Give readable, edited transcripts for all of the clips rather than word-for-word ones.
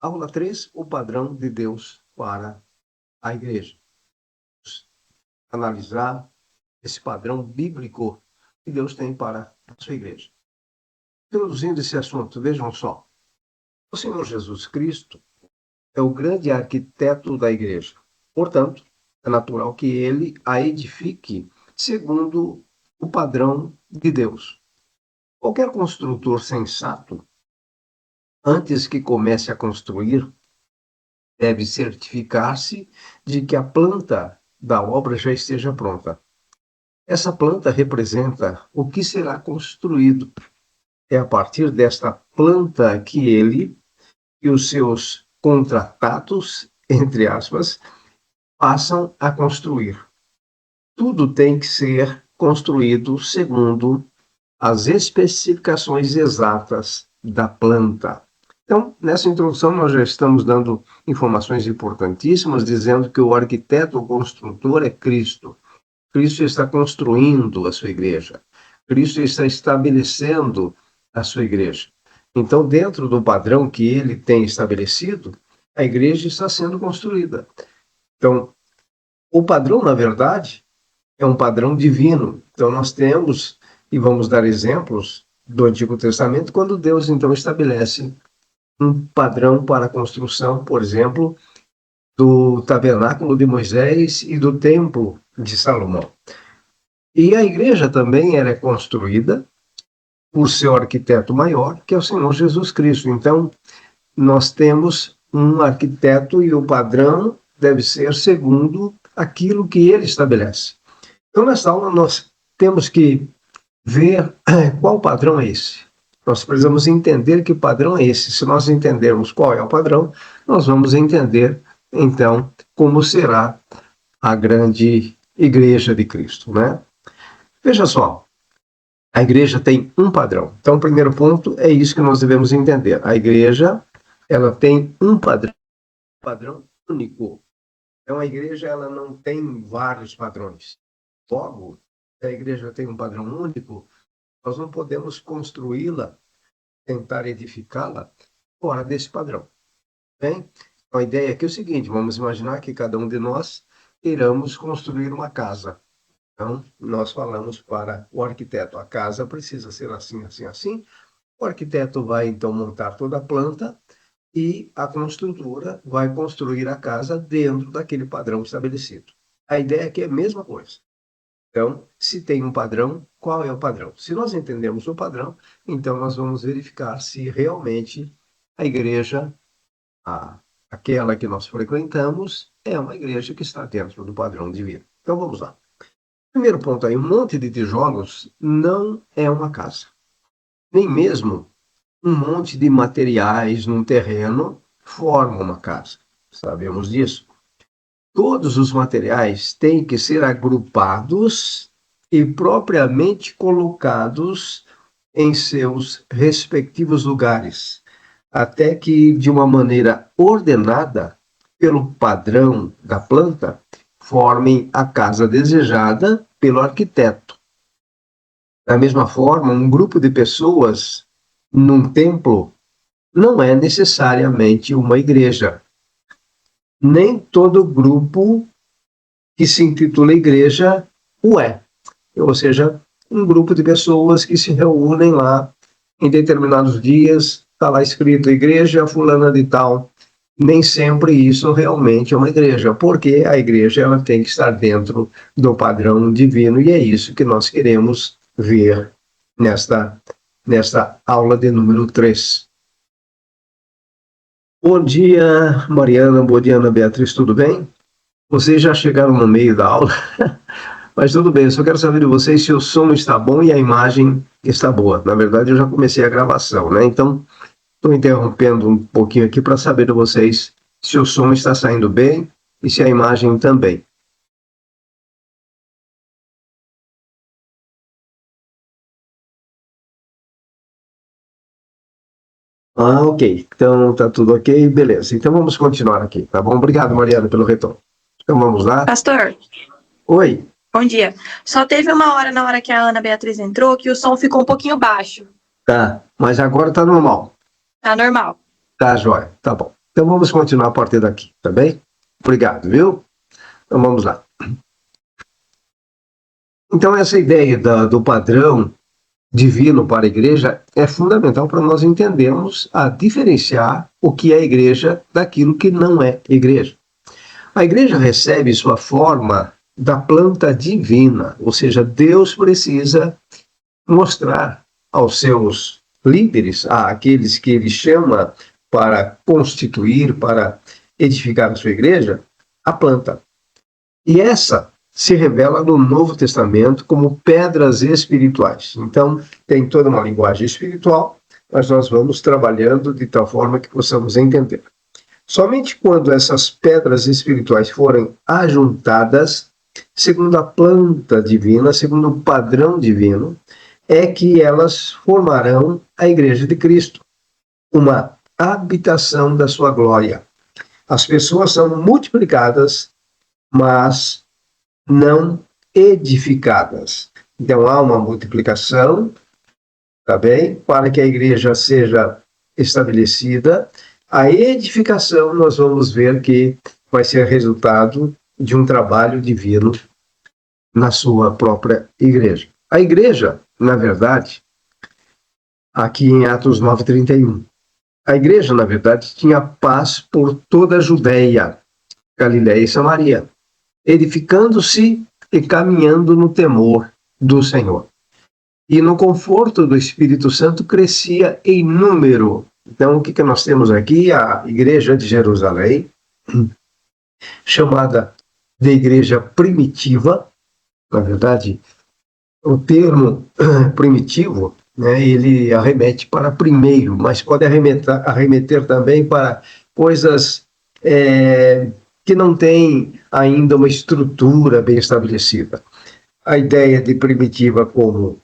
Aula 3, o padrão de Deus para a igreja. Vamos analisar esse padrão bíblico que Deus tem para a sua igreja. Introduzindo esse assunto, vejam só. O Senhor Jesus Cristo é o grande arquiteto da igreja. Portanto, é natural que ele a edifique segundo o padrão de Deus. Qualquer construtor sensato, antes que comece a construir, deve certificar-se de que a planta da obra já esteja pronta. Essa planta representa o que será construído. É a partir desta planta que ele e os seus contratados, entre aspas, passam a construir. Tudo tem que ser construído segundo as especificações exatas da planta. Então, nessa introdução, nós já estamos dando informações importantíssimas, dizendo que o arquiteto, o construtor é Cristo. Cristo está construindo a sua igreja. Cristo está estabelecendo a sua igreja. Então, dentro do padrão que ele tem estabelecido, a igreja está sendo construída. Então, o padrão, na verdade, é um padrão divino. Então, nós temos, e vamos dar exemplos do Antigo Testamento, quando Deus, então, estabelece um padrão para a construção, por exemplo, do tabernáculo de Moisés e do templo de Salomão. E a igreja também ela é construída por seu arquiteto maior, que é o Senhor Jesus Cristo. Então, nós temos um arquiteto e o padrão deve ser segundo aquilo que ele estabelece. Então, nessa aula, nós temos que ver qual padrão é esse. Nós precisamos entender que padrão é esse. Se nós entendermos qual é o padrão, nós vamos entender, então, como será a grande igreja de Cristo, né? Veja só, a igreja tem um padrão. Então, o primeiro ponto é isso que nós devemos entender. A igreja, ela tem um padrão único. Então, a igreja, ela não tem vários padrões. Logo, se a igreja tem um padrão único, nós não podemos construí-la, tentar edificá-la fora desse padrão. Bem? Então, a ideia aqui é o seguinte, vamos imaginar que cada um de nós iramos construir uma casa. Então, nós falamos para o arquiteto, a casa precisa ser assim, assim, assim. O arquiteto vai, então, montar toda a planta e a construtora vai construir a casa dentro daquele padrão estabelecido. A ideia aqui é a mesma coisa. Então, se tem um padrão, qual é o padrão? Se nós entendemos o padrão, então nós vamos verificar se realmente a igreja, aquela que nós frequentamos, é uma igreja que está dentro do padrão divino. Então, vamos lá. Primeiro ponto aí, um monte de tijolos não é uma casa. Nem mesmo um monte de materiais num terreno forma uma casa. Sabemos disso. Todos os materiais têm que ser agrupados e propriamente colocados em seus respectivos lugares, até que, de uma maneira ordenada, pelo padrão da planta, formem a casa desejada pelo arquiteto. Da mesma forma, um grupo de pessoas num templo não é necessariamente uma igreja. Nem todo grupo que se intitula igreja o é. Ou seja, um grupo de pessoas que se reúnem lá em determinados dias, está lá escrito igreja fulana de tal. Nem sempre isso realmente é uma igreja, porque a igreja ela tem que estar dentro do padrão divino, e é isso que nós queremos ver nesta aula de número 3. Bom dia, Mariana, bom dia, Ana Beatriz, tudo bem? Vocês já chegaram no meio da aula, mas tudo bem, eu só quero saber de vocês se o som está bom e a imagem está boa. Na verdade, eu já comecei a gravação, né? Então, estou interrompendo um pouquinho aqui para saber de vocês se o som está saindo bem e se a imagem também. Ok. Então, tá tudo ok, beleza. Então, vamos continuar aqui, tá bom? Obrigado, Mariana, pelo retorno. Então, vamos lá. Pastor. Oi. Bom dia. Só teve uma hora, na hora que a Ana Beatriz entrou, que o som ficou um pouquinho baixo. Tá, mas agora tá normal. Tá normal. Tá, joia. Tá bom. Então vamos continuar a partir daqui, tá bem? Obrigado, viu? Então vamos lá. Então essa ideia do padrão divino para a igreja é fundamental para nós entendermos a diferenciar o que é igreja daquilo que não é igreja. A igreja recebe sua forma da planta divina, ou seja, Deus precisa mostrar aos seus líderes, àqueles que ele chama para constituir, para edificar a sua igreja, a planta. E essa se revela no Novo Testamento como pedras espirituais. Então, tem toda uma linguagem espiritual, mas nós vamos trabalhando de tal forma que possamos entender. Somente quando essas pedras espirituais forem ajuntadas, segundo a planta divina, segundo o padrão divino, é que elas formarão a Igreja de Cristo, uma habitação da sua glória. As pessoas são multiplicadas, mas não edificadas. Então há uma multiplicação, tá bem? Para que a igreja seja estabelecida. A edificação nós vamos ver que vai ser resultado de um trabalho divino na sua própria igreja. A igreja, na verdade, aqui em Atos 9:31, a igreja, na verdade, tinha paz por toda a Judéia, Galiléia e Samaria, edificando-se e caminhando no temor do Senhor. E no conforto do Espírito Santo crescia em número. Então, o que nós temos aqui? A igreja de Jerusalém, chamada de igreja primitiva. Na verdade, o termo primitivo, né, ele arremete para primeiro, mas pode arremeter também para coisas que não têm ainda uma estrutura bem estabelecida. A ideia de primitiva como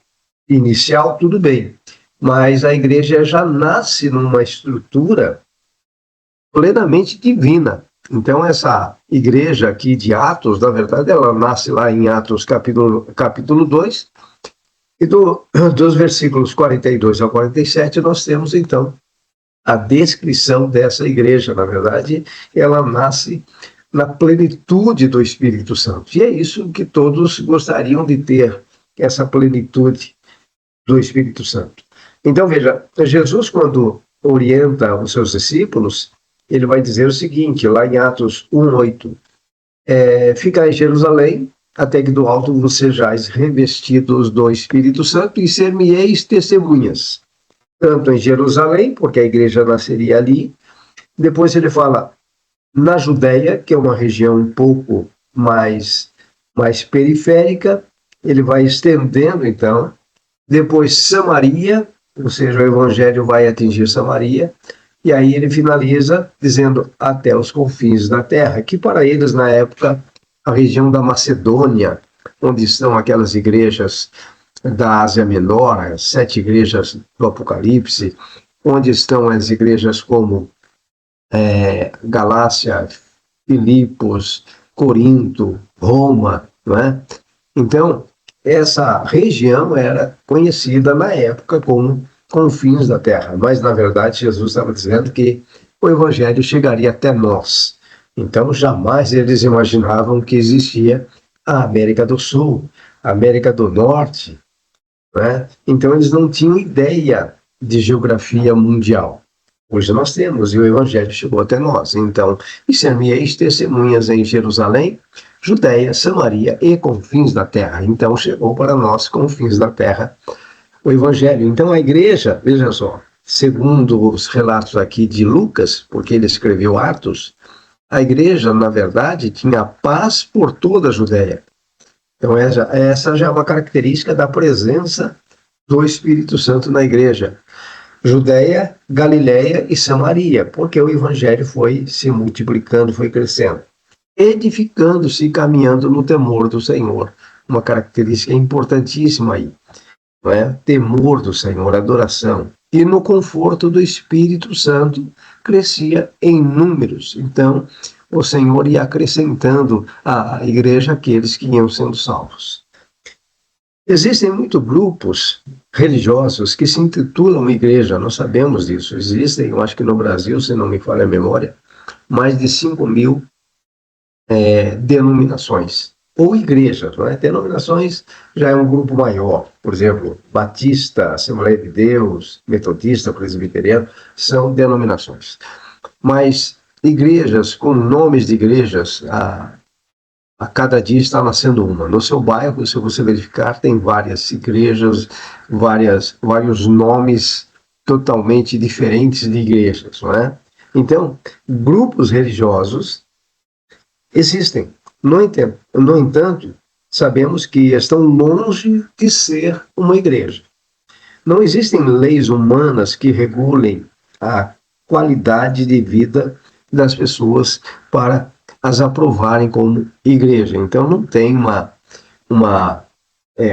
inicial, tudo bem, mas a igreja já nasce numa estrutura plenamente divina. Então, essa igreja aqui de Atos, na verdade, ela nasce lá em Atos capítulo 2, e dos versículos 42 ao 47, nós temos, então, a descrição dessa igreja. Na verdade, ela nasce na plenitude do Espírito Santo. E é isso que todos gostariam de ter, essa plenitude do Espírito Santo. Então, veja, Jesus, quando orienta os seus discípulos, ele vai dizer o seguinte, lá em Atos 1:8, ficai em Jerusalém, até que do alto vos sejais revestidos do Espírito Santo e ser-me-eis testemunhas, tanto em Jerusalém, porque a igreja nasceria ali. Depois ele fala na Judéia, que é uma região um pouco mais periférica, ele vai estendendo, então. Depois Samaria, ou seja, o evangelho vai atingir Samaria, e aí ele finaliza dizendo até os confins da terra, que para eles, na época, a região da Macedônia, onde estão aquelas igrejas da Ásia Menor, as 7 igrejas do Apocalipse, onde estão as igrejas como Galácia, Filipos, Corinto, Roma, não é? Então, essa região era conhecida na época como confins da terra, mas na verdade Jesus estava dizendo que o evangelho chegaria até nós. Então jamais eles imaginavam que existia a América do Sul, a América do Norte, né? Então eles não tinham ideia de geografia mundial. Hoje nós temos, e o evangelho chegou até nós. Então, e ser-me-eis testemunhas em Jerusalém, Judéia, Samaria e confins da terra. Então chegou para nós, confins da terra, o evangelho. Então a igreja, veja só, segundo os relatos aqui de Lucas, porque ele escreveu Atos, a igreja, na verdade, tinha paz por toda a Judéia. Então essa já é uma característica da presença do Espírito Santo na igreja. Judéia, Galiléia e Samaria, porque o evangelho foi se multiplicando, foi crescendo, edificando-se e caminhando no temor do Senhor. Uma característica importantíssima aí, não é? Temor do Senhor, adoração. E no conforto do Espírito Santo crescia em números. Então, o Senhor ia acrescentando à igreja aqueles que iam sendo salvos. Existem muitos grupos religiosos que se intitulam igreja, nós sabemos disso. Existem, eu acho que no Brasil, se não me falha a memória, mais de 5.000 denominações, ou igrejas, não é? Denominações já é um grupo maior, por exemplo, Batista, Assembleia de Deus, Metodista, Presbiteriano, são denominações. Mas igrejas, com nomes de igrejas, a cada dia está nascendo uma. No seu bairro, se você verificar, tem várias igrejas, vários nomes totalmente diferentes de igrejas, não é? Então, grupos religiosos existem. No entanto, sabemos que estão longe de ser uma igreja. Não existem leis humanas que regulem a qualidade de vida das pessoas para as aprovarem como igreja. Então, não tem uma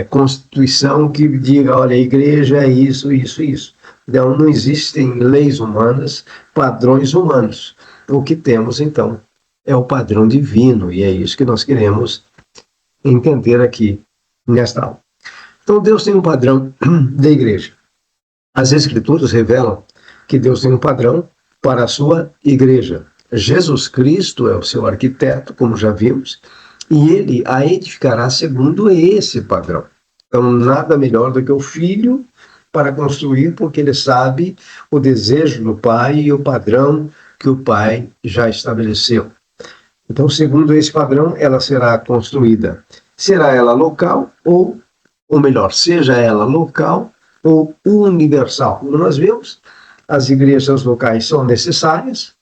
constituição que diga, olha, a igreja é isso, isso, isso. Então, não existem leis humanas, padrões humanos. O que temos, então, é o padrão divino, e é isso que nós queremos entender aqui nesta aula. Então, Deus tem um padrão da igreja. As Escrituras revelam que Deus tem um padrão para a sua igreja. Jesus Cristo é o seu arquiteto, como já vimos, e ele a edificará segundo esse padrão. Então, nada melhor do que o Filho para construir, porque ele sabe o desejo do Pai e o padrão que o Pai já estabeleceu. Então, segundo esse padrão, ela será construída. Será ela local ou melhor, seja ela local ou universal. Como nós vemos, as igrejas locais são necessárias.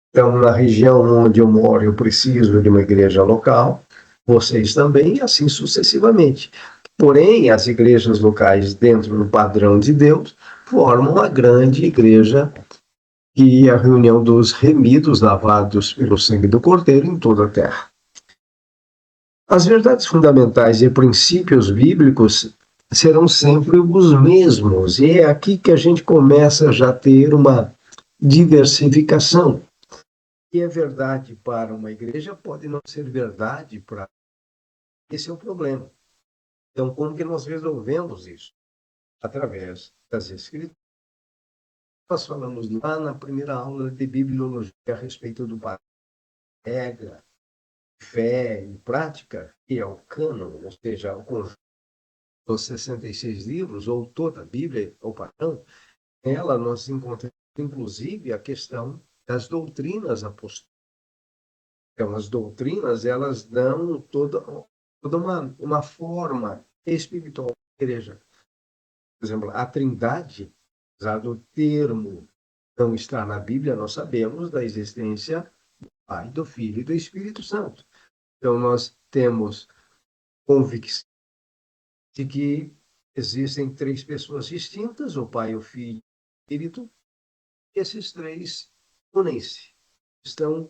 Então, na região onde eu moro, eu preciso de uma igreja local, vocês também, e assim sucessivamente. Porém, as igrejas locais, dentro do padrão de Deus, formam a grande igreja, que é a reunião dos remidos lavados pelo sangue do Cordeiro em toda a terra. As verdades fundamentais e princípios bíblicos serão sempre os mesmos, e é aqui que a gente começa já a ter uma diversificação. O que é verdade para uma igreja pode não ser verdade para... Esse é o problema. Então, como que nós resolvemos isso? Através das Escrituras. Nós falamos lá na primeira aula de Bibliologia a respeito do padrão, regra, fé e prática, que é o cânon, ou seja, o conjunto dos 66 livros, ou toda a Bíblia, o padrão. Nela nós encontramos, inclusive, a questão das doutrinas apostólicas. Então, as doutrinas, elas dão toda uma forma espiritual da igreja. Por exemplo, a Trindade, apesar do termo não estar na Bíblia, nós sabemos da existência do Pai, do Filho e do Espírito Santo. Então, nós temos convicção de que existem três pessoas distintas, o Pai, o Filho e o Espírito. Esses três unem-se, estão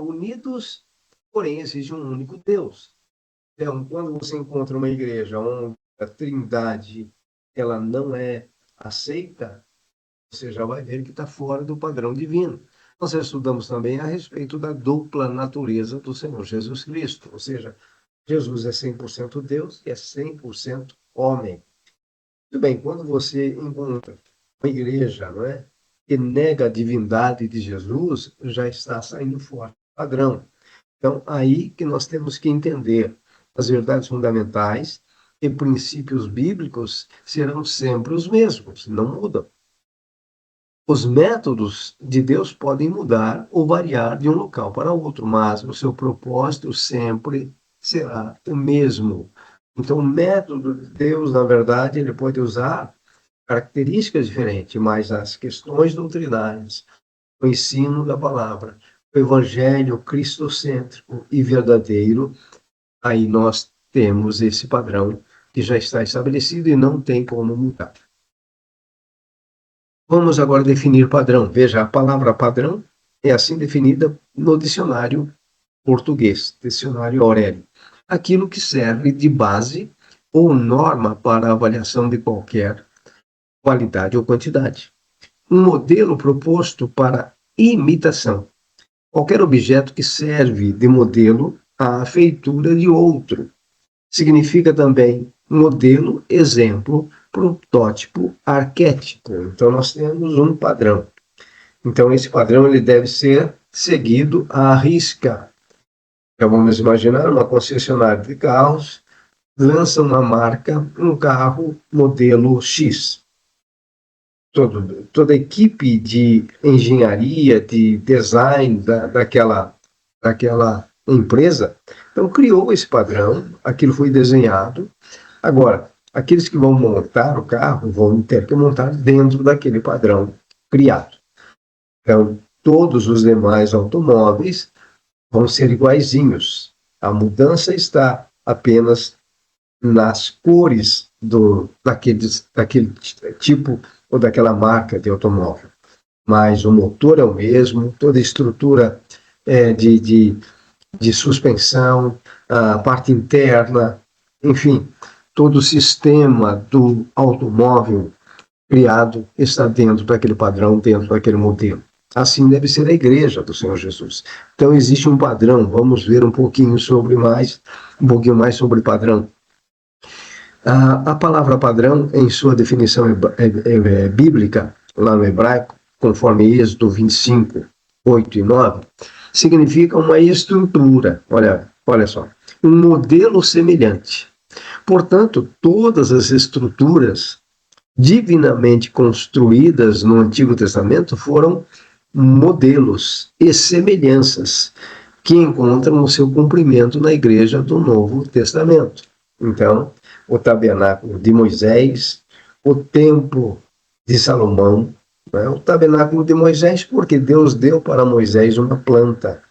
unidos, porém existe um único Deus. Então, quando você encontra uma igreja onde a Trindade ela não é aceita, você já vai ver que está fora do padrão divino. Nós estudamos também a respeito da dupla natureza do Senhor Jesus Cristo, ou seja, Jesus é 100% Deus e é 100% homem. Muito bem, quando você encontra uma igreja, não é, que nega a divindade de Jesus, já está saindo fora do padrão. Então, aí que nós temos que entender as verdades fundamentais e princípios bíblicos serão sempre os mesmos, não mudam. Os métodos de Deus podem mudar ou variar de um local para outro, mas o seu propósito sempre será o mesmo. Então, o método de Deus, na verdade, ele pode usar características diferentes, mas as questões doutrinárias, o ensino da palavra, o evangelho cristocêntrico e verdadeiro, aí nós temos esse padrão que já está estabelecido e não tem como mudar. Vamos agora definir padrão. Veja, a palavra padrão é assim definida no dicionário português, dicionário Aurélio. Aquilo que serve de base ou norma para a avaliação de qualquer qualidade ou quantidade. Um modelo proposto para imitação. Qualquer objeto que serve de modelo à feitura de outro. Significa também modelo, exemplo, protótipo, arquétipo. Então, nós temos um padrão. Então, esse padrão ele deve ser seguido à risca. Então vamos imaginar uma concessionária de carros lança uma marca, um carro modelo X. Toda a equipe de engenharia, de design daquela empresa, então criou esse padrão, aquilo foi desenhado. Agora, aqueles que vão montar o carro vão ter que montar dentro daquele padrão criado. Então, todos os demais automóveis vão ser iguaizinhos. A mudança está apenas nas cores daquele tipo ou daquela marca de automóvel. Mas o motor é o mesmo, toda a estrutura de suspensão, a parte interna, enfim, todo o sistema do automóvel criado está dentro daquele padrão, dentro daquele modelo. Assim deve ser a igreja do Senhor Jesus. Então existe um padrão, vamos ver um pouquinho mais sobre padrão. A palavra padrão, em sua definição bíblica, lá no hebraico, conforme Êxodo 25, 8 e 9, significa uma estrutura, olha só, um modelo semelhante. Portanto, todas as estruturas divinamente construídas no Antigo Testamento foram modelos e semelhanças que encontram o seu cumprimento na igreja do Novo Testamento. Então, o tabernáculo de Moisés, o templo de Salomão, o tabernáculo de Moisés, porque Deus deu para Moisés uma planta,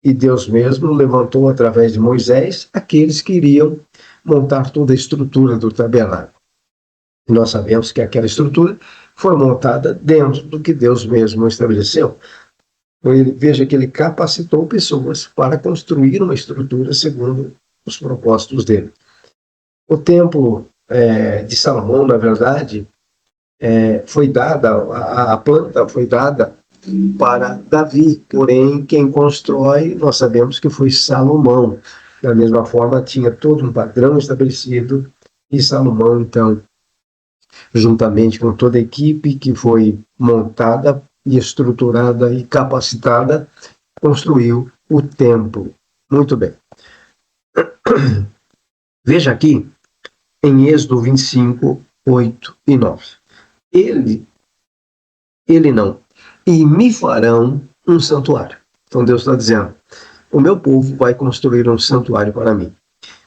e Deus mesmo levantou através de Moisés aqueles que iriam montar toda a estrutura do tabernáculo. E nós sabemos que aquela estrutura foi montada dentro do que Deus mesmo estabeleceu. Veja que ele capacitou pessoas para construir uma estrutura segundo os propósitos dele. O templo de Salomão, na verdade, foi dada, a planta foi dada para Davi, porém quem constrói, nós sabemos que foi Salomão. Da mesma forma, tinha todo um padrão estabelecido e Salomão, então, juntamente com toda a equipe que foi montada e estruturada e capacitada, construiu o templo. Muito bem. Veja aqui, em Êxodo 25, 8 e 9. Ele não. E me farão um santuário. Então Deus está dizendo, o meu povo vai construir um santuário para mim,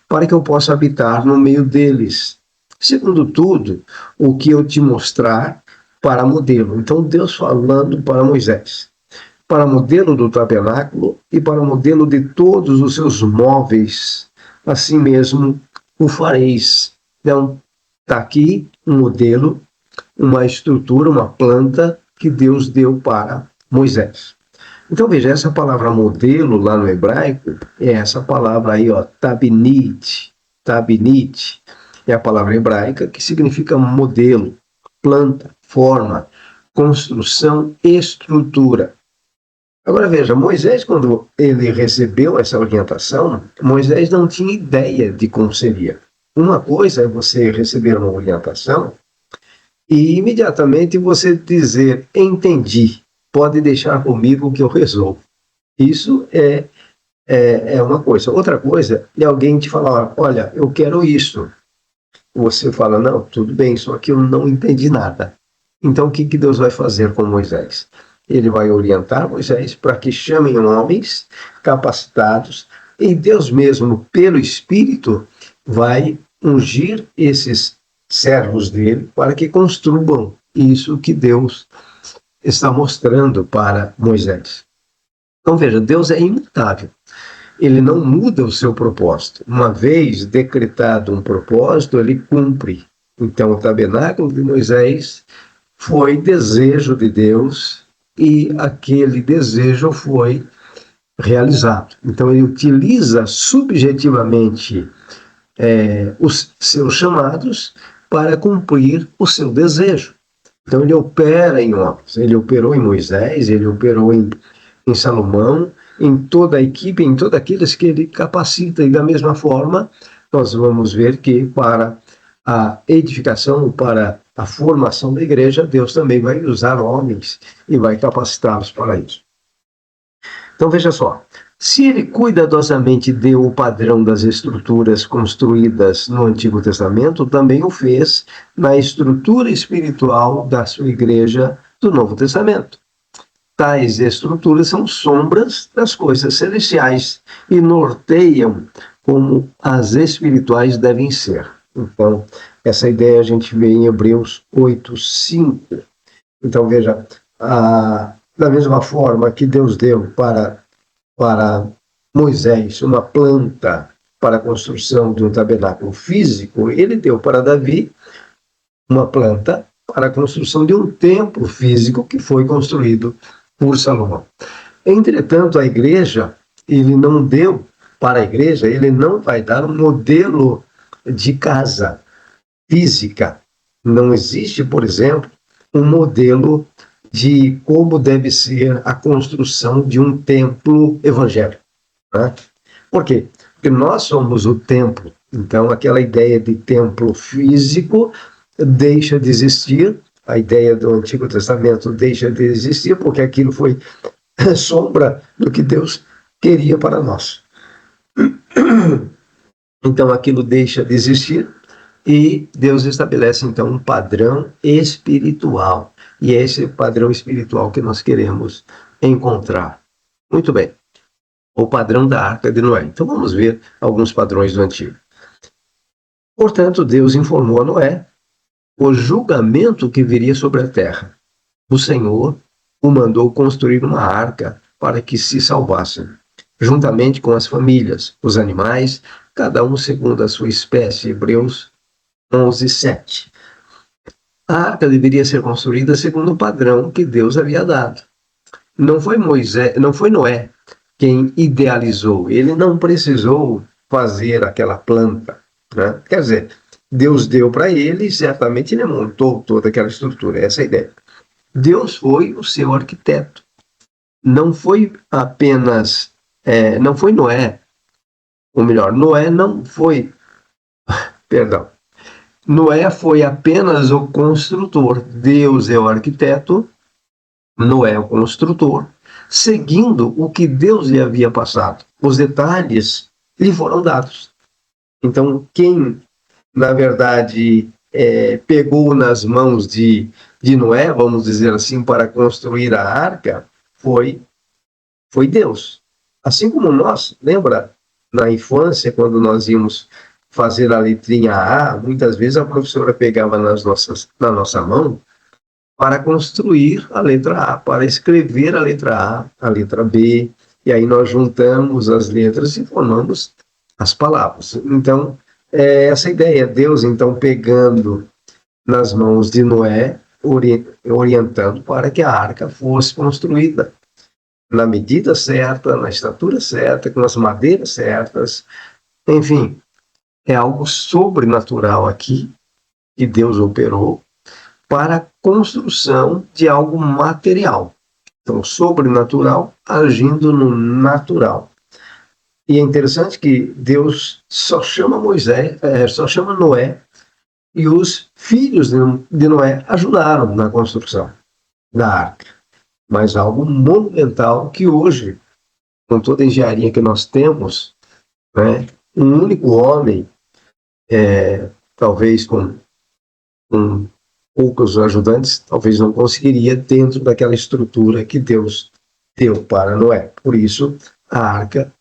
para que eu possa habitar no meio deles. Segundo tudo, o que eu te mostrar para modelo. Então Deus falando para Moisés, para modelo do tabernáculo e para modelo de todos os seus móveis, assim mesmo o fareis. Então, está aqui um modelo, uma estrutura, uma planta que Deus deu para Moisés. Então, veja, essa palavra modelo lá no hebraico é essa palavra aí, ó, tabnit. Tabnit é a palavra hebraica que significa modelo, planta, forma, construção, estrutura. Agora veja, Moisés, quando ele recebeu essa orientação, Moisés não tinha ideia de como seria. Uma coisa é você receber uma orientação e imediatamente você dizer, entendi, pode deixar comigo que eu resolvo. Isso é uma coisa. Outra coisa é alguém te falar, olha, eu quero isso. Você fala, não, tudo bem, só que eu não entendi nada. Então, o que Deus vai fazer com Moisés? Ele vai orientar Moisés para que chamem homens capacitados e Deus mesmo, pelo Espírito, vai ungir esses servos dele para que construam isso que Deus está mostrando para Moisés. Então veja, Deus é imutável. Ele não muda o seu propósito. Uma vez decretado um propósito, ele cumpre. Então o tabernáculo de Moisés foi desejo de Deus e aquele desejo foi realizado. Então ele utiliza subjetivamente os seus chamados para cumprir o seu desejo. Então ele opera em homens, ele operou em Moisés, ele operou em Salomão, em toda a equipe, em todos aqueles que ele capacita. E da mesma forma, nós vamos ver que para a edificação, para a formação da igreja, Deus também vai usar homens e vai capacitá-los para isso. Então veja só, se ele cuidadosamente deu o padrão das estruturas construídas no Antigo Testamento, também o fez na estrutura espiritual da sua igreja do Novo Testamento. Tais estruturas são sombras das coisas celestiais e norteiam como as espirituais devem ser. Então, essa ideia a gente vê em Hebreus 8:5. Então, veja, da mesma forma que Deus deu para Moisés uma planta para a construção de um tabernáculo físico, ele deu para Davi uma planta para a construção de um templo físico que foi construído por Salomão. Entretanto, a igreja, ele não deu para a igreja, ele não vai dar um modelo de casa física. Não existe, por exemplo, um modelo de como deve ser a construção de um templo evangélico. Né? Por quê? Porque nós somos o templo. Então, aquela ideia de templo físico deixa de existir, a ideia do Antigo Testamento deixa de existir, porque aquilo foi sombra do que Deus queria para nós. Então, aquilo deixa de existir e Deus estabelece, então, um padrão espiritual. E é esse padrão espiritual que nós queremos encontrar. Muito bem. O padrão da Arca de Noé. Então, vamos ver alguns padrões do Antigo. Portanto, Deus informou a Noé o julgamento que viria sobre a terra. O Senhor o mandou construir uma arca para que se salvassem, juntamente com as famílias, os animais, cada um segundo a sua espécie. Hebreus 11:7. A arca deveria ser construída segundo o padrão que Deus havia dado. Não foi Noé quem idealizou, ele não precisou fazer aquela planta. Né? Quer dizer, Deus deu para ele e certamente ele montou toda aquela estrutura, essa é a ideia. Deus foi o seu arquiteto. Não foi apenas, não foi Noé, ou melhor, Noé não foi, perdão, Noé foi apenas o construtor. Deus é o arquiteto, Noé é o construtor, seguindo o que Deus lhe havia passado. Os detalhes lhe foram dados. Então, quem, na verdade, pegou nas mãos de Noé, vamos dizer assim, para construir a arca, foi Deus. Assim como nós, lembra, na infância, quando nós íamos fazer a letrinha A, muitas vezes a professora pegava na nossa mão para construir a letra A, para escrever a letra A, a letra B, e aí nós juntamos as letras e formamos as palavras. Então, essa ideia, Deus então pegando nas mãos de Noé, orientando para que a arca fosse construída na medida certa, na estatura certa, com as madeiras certas, enfim, é algo sobrenatural aqui que Deus operou para a construção de algo material. Então, sobrenatural agindo no natural. E é interessante que Deus só chama só chama Noé, e os filhos de Noé ajudaram na construção da arca. Mas algo monumental que hoje, com toda a engenharia que nós temos, né, um único homem, talvez com poucos ajudantes, talvez não conseguiria dentro daquela estrutura que Deus deu para Noé. Por isso, a arca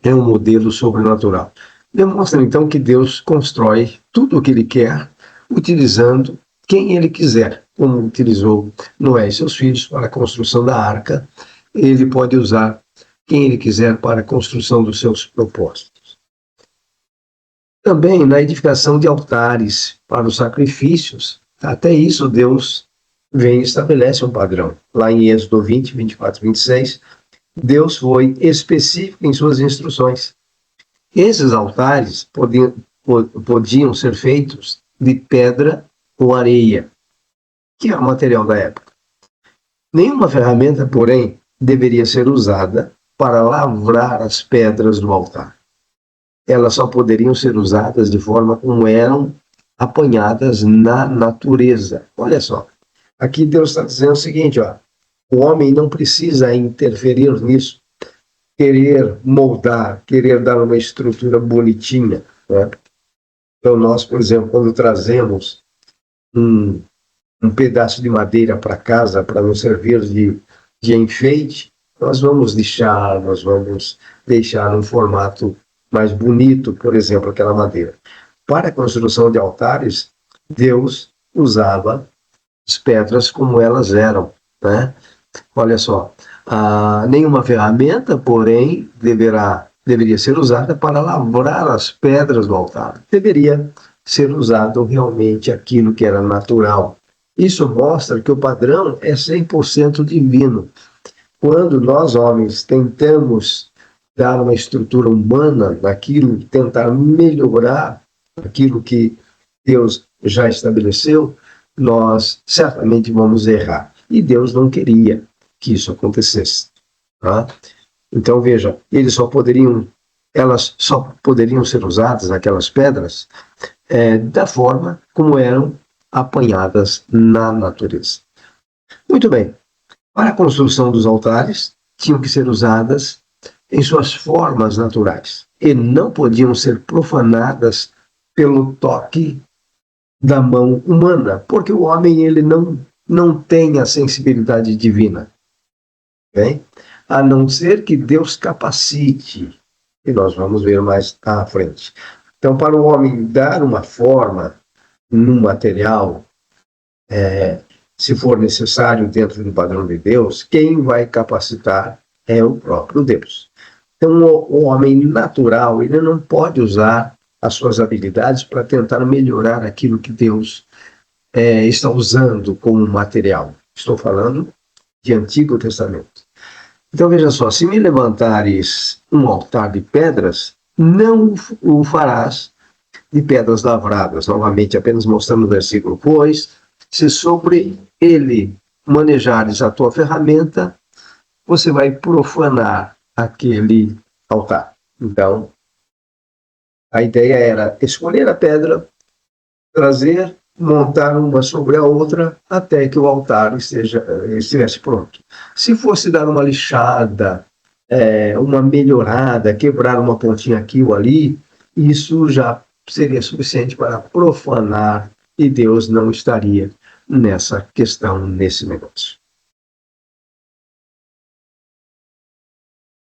é um modelo sobrenatural. Demonstra então que Deus constrói tudo o que ele quer, utilizando quem ele quiser, como utilizou Noé e seus filhos para a construção da arca. Ele pode usar quem ele quiser para a construção dos seus propósitos. Também na edificação de altares para os sacrifícios, até isso Deus vem e estabelece um padrão. Lá em Êxodo 20, 24, 26, Deus foi específico em suas instruções. Esses altares podiam ser feitos de pedra ou areia, que era o material da época. Nenhuma ferramenta, porém, deveria ser usada para lavrar as pedras do altar. Elas só poderiam ser usadas de forma como eram apanhadas na natureza. Olha só, aqui Deus está dizendo o seguinte, ó, o homem não precisa interferir nisso. querer moldar, querer dar uma estrutura bonitinha, né? Então nós, por exemplo, quando trazemos um pedaço de madeira para casa para nos servir de enfeite, nós vamos deixar um formato mais bonito, por exemplo, aquela madeira. Para a construção de altares, Deus usava as pedras como elas eram, né? Olha só, nenhuma ferramenta, porém, deveria ser usada para lavrar as pedras do altar. Deveria ser usado realmente aquilo que era natural. Isso mostra que o padrão é 100% divino. Quando nós, homens, tentamos dar uma estrutura humana naquilo, tentar melhorar aquilo que Deus já estabeleceu, nós certamente vamos errar. E Deus não queria que isso acontecesse. Tá? Então, veja, elas só poderiam ser usadas, aquelas pedras, da forma como eram apanhadas na natureza. Muito bem. Para a construção dos altares, tinham que ser usadas em suas formas naturais e não podiam ser profanadas pelo toque da mão humana, porque o homem ele não tem a sensibilidade divina, bem? A não ser que Deus capacite, e nós vamos ver mais à frente. Então, para o homem dar uma forma num material, se for necessário dentro do padrão de Deus, quem vai capacitar é o próprio Deus. Então, o homem natural, ele não pode usar as suas habilidades para tentar melhorar aquilo que Deus está usando como material. Estou falando de Antigo Testamento. Então, veja só, se me levantares um altar de pedras, não o farás de pedras lavradas. Novamente, apenas mostrando o versículo, pois, se sobre ele manejares a tua ferramenta, você vai profanar aquele altar. Então, a ideia era escolher a pedra, trazer, montar uma sobre a outra, até que o altar estivesse pronto. Se fosse dar uma lixada, uma melhorada, quebrar uma pontinha aqui ou ali, isso já seria suficiente para profanar, e Deus não estaria nessa questão, nesse negócio.